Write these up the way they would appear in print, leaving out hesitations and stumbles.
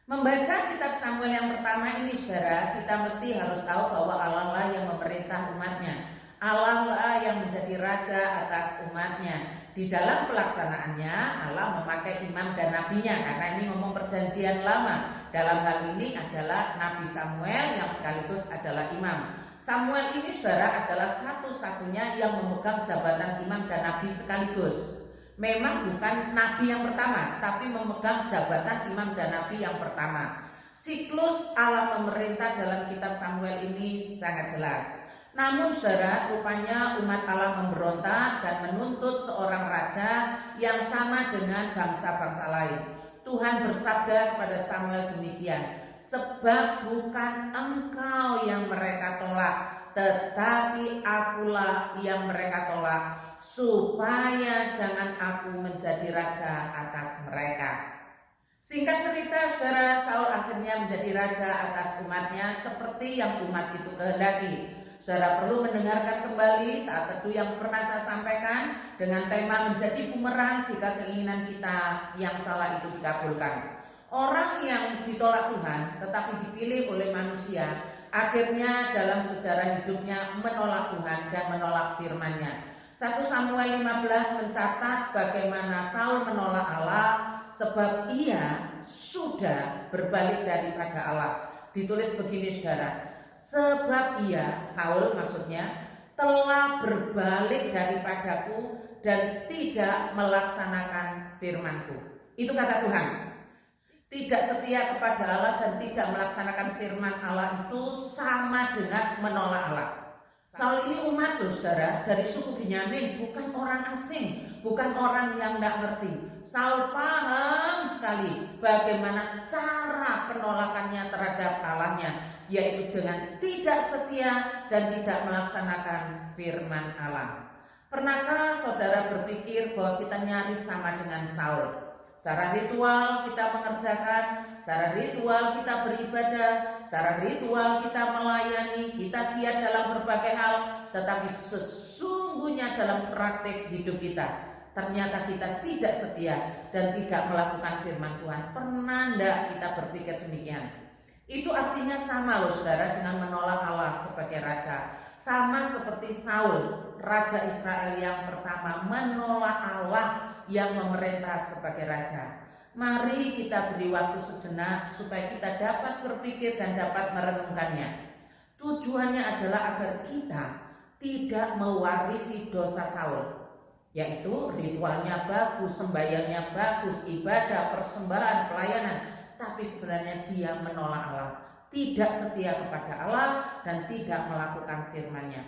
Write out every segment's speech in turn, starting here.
Membaca kitab Samuel yang pertama ini, saudara, kita mesti harus tahu bahwa Allah lah yang memerintah umatnya. Allah lah yang menjadi raja atas umatnya. Di dalam pelaksanaannya Allah memakai imam dan nabinya, karena ini ngomong perjanjian lama. Dalam hal ini adalah Nabi Samuel yang sekaligus adalah imam. Samuel ini, saudara, adalah satu-satunya yang memegang jabatan imam dan nabi sekaligus. Memang bukan nabi yang pertama, tapi memegang jabatan imam dan nabi yang pertama. Siklus Allah memerintah dalam kitab Samuel ini sangat jelas. Namun, saudara, rupanya umat Allah memberontak dan menuntut seorang raja yang sama dengan bangsa-bangsa lain. Tuhan bersabda kepada Samuel demikian, sebab bukan engkau yang mereka tolak, tetapi akulah yang mereka tolak, supaya jangan aku menjadi raja atas mereka. Singkat cerita, saudara, Saul akhirnya menjadi raja atas umatnya seperti yang umat itu kehendaki. Saudara perlu mendengarkan kembali saat teduh yang pernah saya sampaikan dengan tema menjadi bumerang jika keinginan kita yang salah itu dikabulkan. Orang yang ditolak Tuhan tetapi dipilih oleh manusia, akhirnya dalam sejarah hidupnya menolak Tuhan dan menolak firman-Nya. 1 Samuel 15 mencatat bagaimana Saul menolak Allah sebab ia sudah berbalik daripada Allah. Ditulis begini, saudara, sebab ia, Saul maksudnya, telah berbalik daripadaku dan tidak melaksanakan firman-Ku. Itu kata Tuhan. Tidak setia kepada Allah dan tidak melaksanakan firman Allah itu sama dengan menolak Allah. Saul ini umat loh, saudara, dari suku Benyamin, bukan orang asing, bukan orang yang tidak ngerti. Saul paham sekali bagaimana cara penolakannya terhadap Allahnya, yaitu dengan tidak setia dan tidak melaksanakan firman Allah. Pernahkah saudara berpikir bahwa kita nyaris sama dengan Saul? Secara ritual kita mengerjakan, secara ritual kita beribadah, secara ritual kita melayani, kita giat dalam berbagai hal, tetapi sesungguhnya dalam praktik hidup kita ternyata kita tidak setia dan tidak melakukan firman Tuhan. Pernah enggak kita berpikir demikian? Itu artinya sama loh, saudara, dengan menolak Allah sebagai raja. Sama seperti Saul, raja Israel yang pertama, menolak Allah yang memerintah sebagai raja. Mari kita beri waktu sejenak supaya kita dapat berpikir dan dapat merenungkannya. Tujuannya adalah agar kita tidak mewarisi dosa Saul, yaitu ritualnya bagus, sembahyangnya bagus, ibadah, persembahan, pelayanan, tapi sebenarnya dia menolak Allah, tidak setia kepada Allah dan tidak melakukan firman-Nya.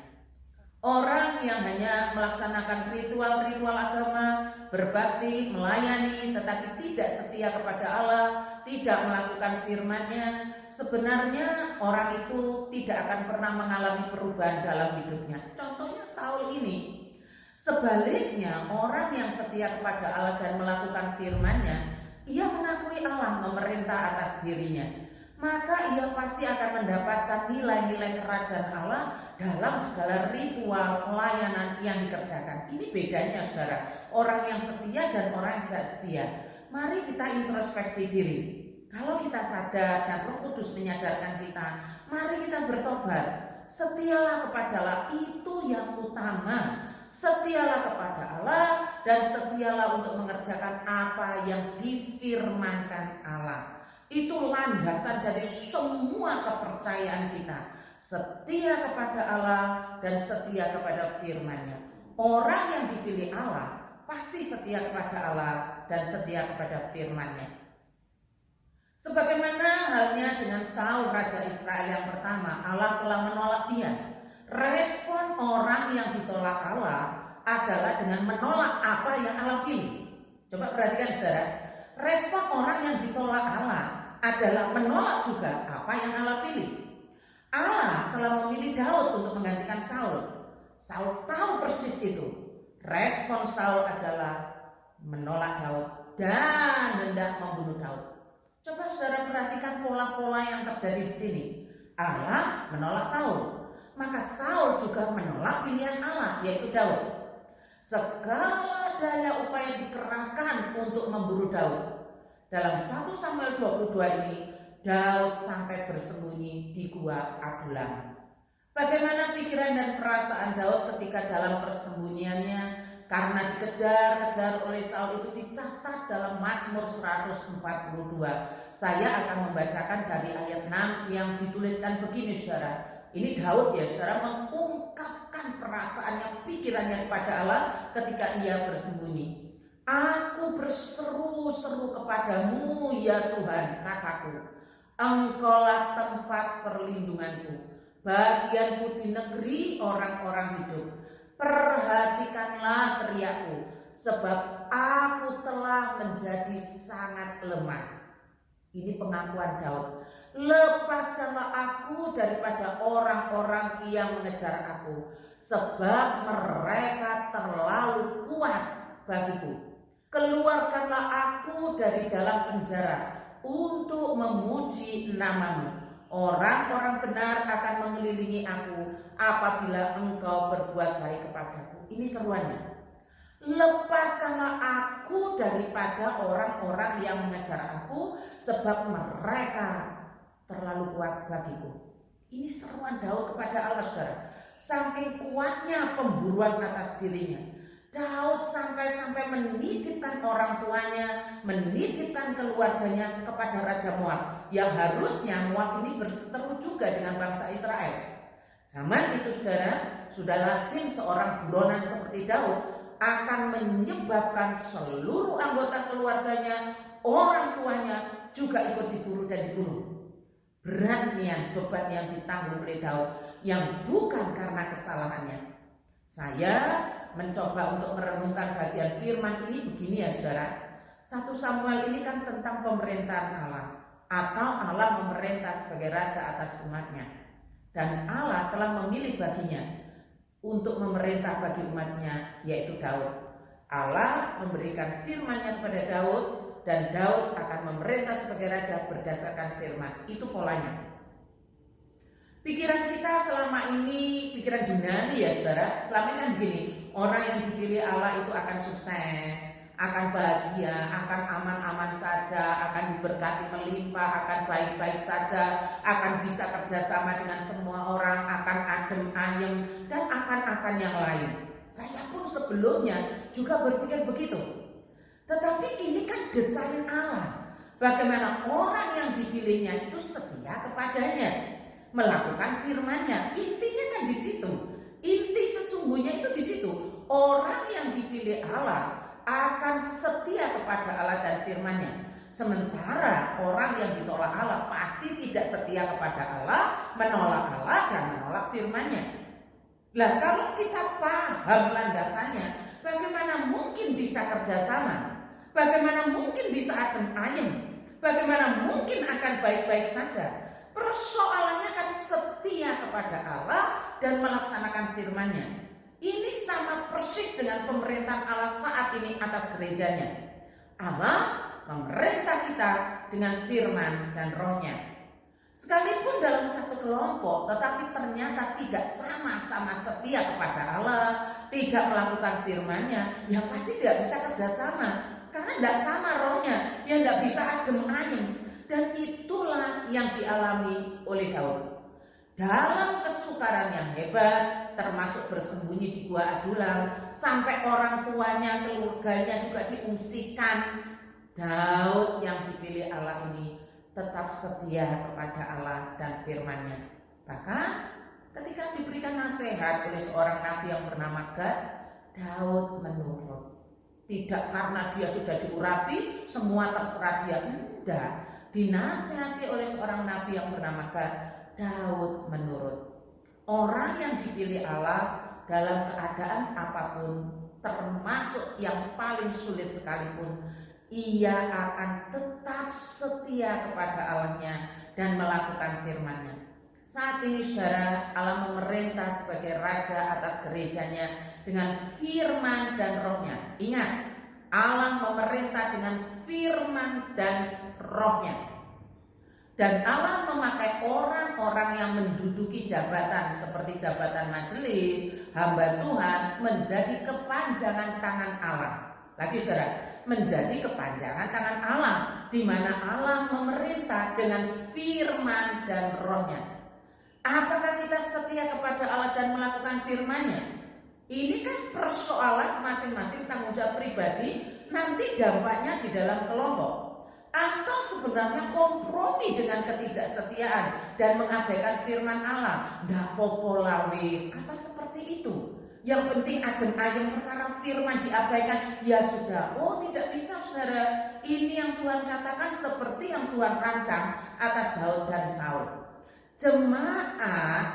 Orang yang hanya melaksanakan ritual-ritual agama, berbakti, melayani, tetapi tidak setia kepada Allah, tidak melakukan firman-Nya, sebenarnya orang itu tidak akan pernah mengalami perubahan dalam hidupnya. Contohnya Saul ini. Sebaliknya, orang yang setia kepada Allah dan melakukan firman-Nya, ia mengakui Allah memerintah atas dirinya, maka ia pasti akan mendapatkan nilai-nilai kerajaan Allah dalam segala ritual pelayanan yang dikerjakan. Ini bedanya, saudara, orang yang setia dan orang yang tidak setia. Mari kita introspeksi diri. Kalau kita sadar dan Roh Kudus menyadarkan kita, mari kita bertobat. Setialah kepada Allah, itu yang utama. Setialah kepada Allah dan setialah untuk mengerjakan apa yang difirmankan Allah. Itu landasan dari semua kepercayaan kita. Setia kepada Allah dan setia kepada firman-Nya. Orang yang dipilih Allah pasti setia kepada Allah dan setia kepada firman-Nya. Sebagaimana halnya dengan Saul, raja Israel yang pertama, Allah telah menolak dia. Respon orang yang ditolak Allah adalah dengan menolak apa yang Allah pilih. Coba perhatikan, saudara. Respon orang yang ditolak Allah adalah menolak juga apa yang Allah pilih. Allah telah memilih Daud untuk menggantikan Saul. Saul tahu persis itu. Respon Saul adalah menolak Daud dan hendak membunuh Daud. Coba saudara perhatikan pola-pola yang terjadi di sini. Allah menolak Saul, maka Saul juga menolak pilihan Allah, yaitu Daud. Segala daya upaya dikerahkan untuk memburu Daud. Dalam 1 Samuel 22 ini, Daud sampai bersembunyi di gua Adulam. Bagaimana pikiran dan perasaan Daud ketika dalam persembunyiannya karena dikejar-kejar oleh Saul itu dicatat dalam Mazmur 142. Saya akan membacakan dari ayat 6 yang dituliskan begini, saudara. Ini Daud ya, saudara, mengungkapkan perasaannya, pikirannya kepada Allah ketika ia bersembunyi. Aku berseru-seru kepadamu ya Tuhan, kataku. Engkaulah tempat perlindunganku, bagianku di negeri orang-orang hidup. Perhatikanlah teriakku, sebab aku telah menjadi sangat lemah. Ini pengakuan Daud. Lepaskanlah aku daripada orang-orang yang mengejar aku, sebab mereka terlalu kuat bagiku. Keluarkanlah aku dari dalam penjara untuk memuji namamu. Orang-orang benar akan mengelilingi aku apabila engkau berbuat baik kepadaku. Ini seruannya. Lepaskanlah aku daripada orang-orang yang mengejar aku, sebab mereka terlalu kuat bagiku. Ini seruan Daud kepada Allah, saudara. Saking kuatnya pemburuan atas dirinya, Daud sampai-sampai menitipkan orang tuanya, menitipkan keluarganya kepada Raja Moab, yang harusnya Moab ini berseteru juga dengan bangsa Israel. Zaman itu, saudara, sudah lazim seorang buronan seperti Daud akan menyebabkan seluruh anggota keluarganya, orang tuanya juga ikut diburu dan dibunuh. Berat beban yang ditanggung oleh Daud yang bukan karena kesalahannya. Saya mencoba untuk merenungkan bagian firman ini begini ya, saudara. 1 Samuel ini kan tentang pemerintahan Allah, atau Allah memerintah sebagai raja atas umatnya. Dan Allah telah memilih baginya untuk memerintah bagi umatnya, yaitu Daud. Allah memberikan firman-Nya kepada Daud, dan Daud akan memerintah sebagai raja berdasarkan firman. Itu polanya. Pikiran kita selama ini, pikiran duniawi ya, saudara. Selama ini kan begini, orang yang dipilih Allah itu akan sukses, akan bahagia, akan aman-aman saja, akan diberkati melimpah, akan baik-baik saja, akan bisa kerjasama dengan semua orang, akan adem ayem, dan akan yang lain. Saya pun sebelumnya juga berpikir begitu. Tetapi ini kan desain Allah. Bagaimana orang yang dipilihnya itu setia kepadanya, melakukan firman-Nya. Intinya kan di situ. Inti sesungguhnya itu di situ. Orang yang dipilih Allah akan setia kepada Allah dan firman-Nya. Sementara orang yang ditolak Allah pasti tidak setia kepada Allah, menolak Allah dan menolak firman-Nya. Nah, kalau kita paham landasannya, bagaimana mungkin bisa kerjasama? Bagaimana mungkin bisa adem ayem? Bagaimana mungkin akan baik-baik saja? Persoalannya kan setia kepada Allah dan melaksanakan firman-Nya. Ini sama persis dengan pemerintahan Allah saat ini atas gerejanya. Allah memerintah kita dengan firman dan roh-Nya. Sekalipun dalam satu kelompok, tetapi ternyata tidak sama-sama setia kepada Allah, tidak melakukan firman-Nya, ya pasti tidak bisa kerjasama. Karena tidak sama rohnya, ya tidak bisa adem ayem. Dan itulah yang dialami oleh Daud. Dalam kesukaran yang hebat, termasuk bersembunyi di gua Adulam, sampai orang tuanya, keluarganya juga diungsikan, Daud yang dipilih Allah ini tetap setia kepada Allah dan firman-Nya. Bahkan ketika diberikan nasihat oleh seorang nabi yang bernama Gad, Daud menurut. Tidak karena dia sudah diurapi, semua terserah dia. Tidak. Dinasihati oleh seorang nabi yang bernama Gad, Daud menurut. Orang yang dipilih Allah dalam keadaan apapun, termasuk yang paling sulit sekalipun, ia akan tetap setia kepada Allah-Nya dan melakukan firman-Nya. Saat ini, saudara, Allah memerintah sebagai raja atas gerejanya dengan firman dan roh-Nya. Ingat, Allah memerintah dengan firman dan roh-Nya. Dan Allah memakai orang-orang yang menduduki jabatan seperti jabatan majelis, hamba Tuhan, menjadi kepanjangan tangan Allah. Lagi, saudara, menjadi kepanjangan tangan Allah. di mana Allah memerintah dengan firman dan rohnya. Apakah kita setia kepada Allah dan melakukan firman-Nya? Ini kan persoalan masing-masing tanggung jawab pribadi, nanti dampaknya di dalam kelompok. Atau sebenarnya kompromi dengan ketidaksetiaan dan mengabaikan firman Allah. Ndak popola wis, apa seperti itu? Yang penting adem ayem perkara firman diabaikan, ya sudah. Oh, tidak bisa saudara. Ini yang Tuhan katakan seperti yang Tuhan rancang atas Daud dan Saul. Jemaat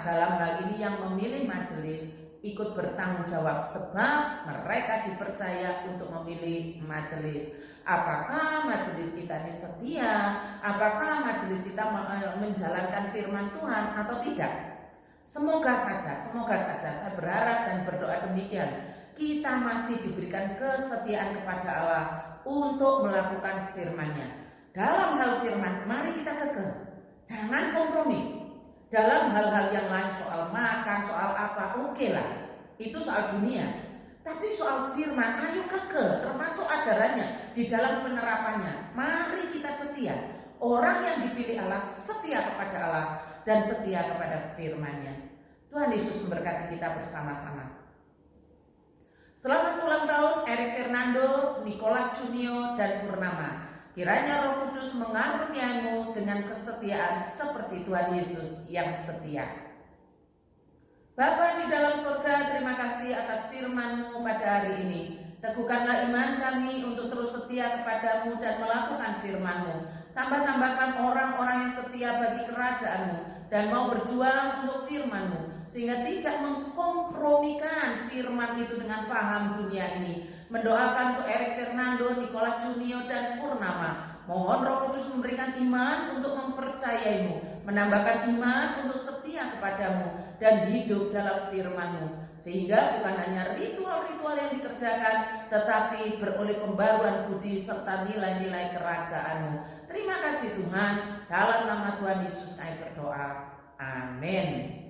dalam hal ini yang memilih majelis ikut bertanggung jawab sebab mereka dipercaya untuk memilih majelis. Apakah majelis kita ini setia? Apakah majelis kita menjalankan firman Tuhan atau tidak? Semoga saja saya berharap dan berdoa demikian. Kita masih diberikan kesetiaan kepada Allah untuk melakukan firman-Nya. Dalam hal firman, mari kita kekeh. Jangan kompromi. Dalam hal-hal yang lain, soal makan, soal apa, oke lah. Itu soal dunia. Tapi soal firman, ayo kekeh, termasuk ajarannya, di dalam penerapannya. Mari kita setia. Orang yang dipilih Allah setia kepada Allah dan setia kepada firman-Nya. Tuhan Yesus memberkati kita bersama-sama. Selamat ulang tahun Erik Fernando, Nicholas Junio, dan Purnama. Kiranya Roh Kudus mengaruniaimu dengan kesetiaan seperti Tuhan Yesus yang setia. Bapa di dalam surga, terima kasih atas firman-Mu pada hari ini. Teguhkanlah iman kami untuk terus setia kepadamu dan melakukan firman-Mu. Tambahkan orang-orang yang setia bagi kerajaan-Mu dan mau berjuang untuk firman-Mu, sehingga tidak mengkompromikan firman itu dengan paham dunia ini. Mendoakan untuk Erik Fernando, Nicholas Junio, dan Purnama. Mohon Roh Kudus memberikan iman untuk mempercayaimu, menambahkan iman untuk setia kepadamu dan hidup dalam firman-Mu, sehingga bukan hanya ritual-ritual yang dikerjakan, tetapi beroleh pembaruan budi serta nilai-nilai kerajaan-Mu. Terima kasih Tuhan, dalam nama Tuhan Yesus kami berdoa. Amin.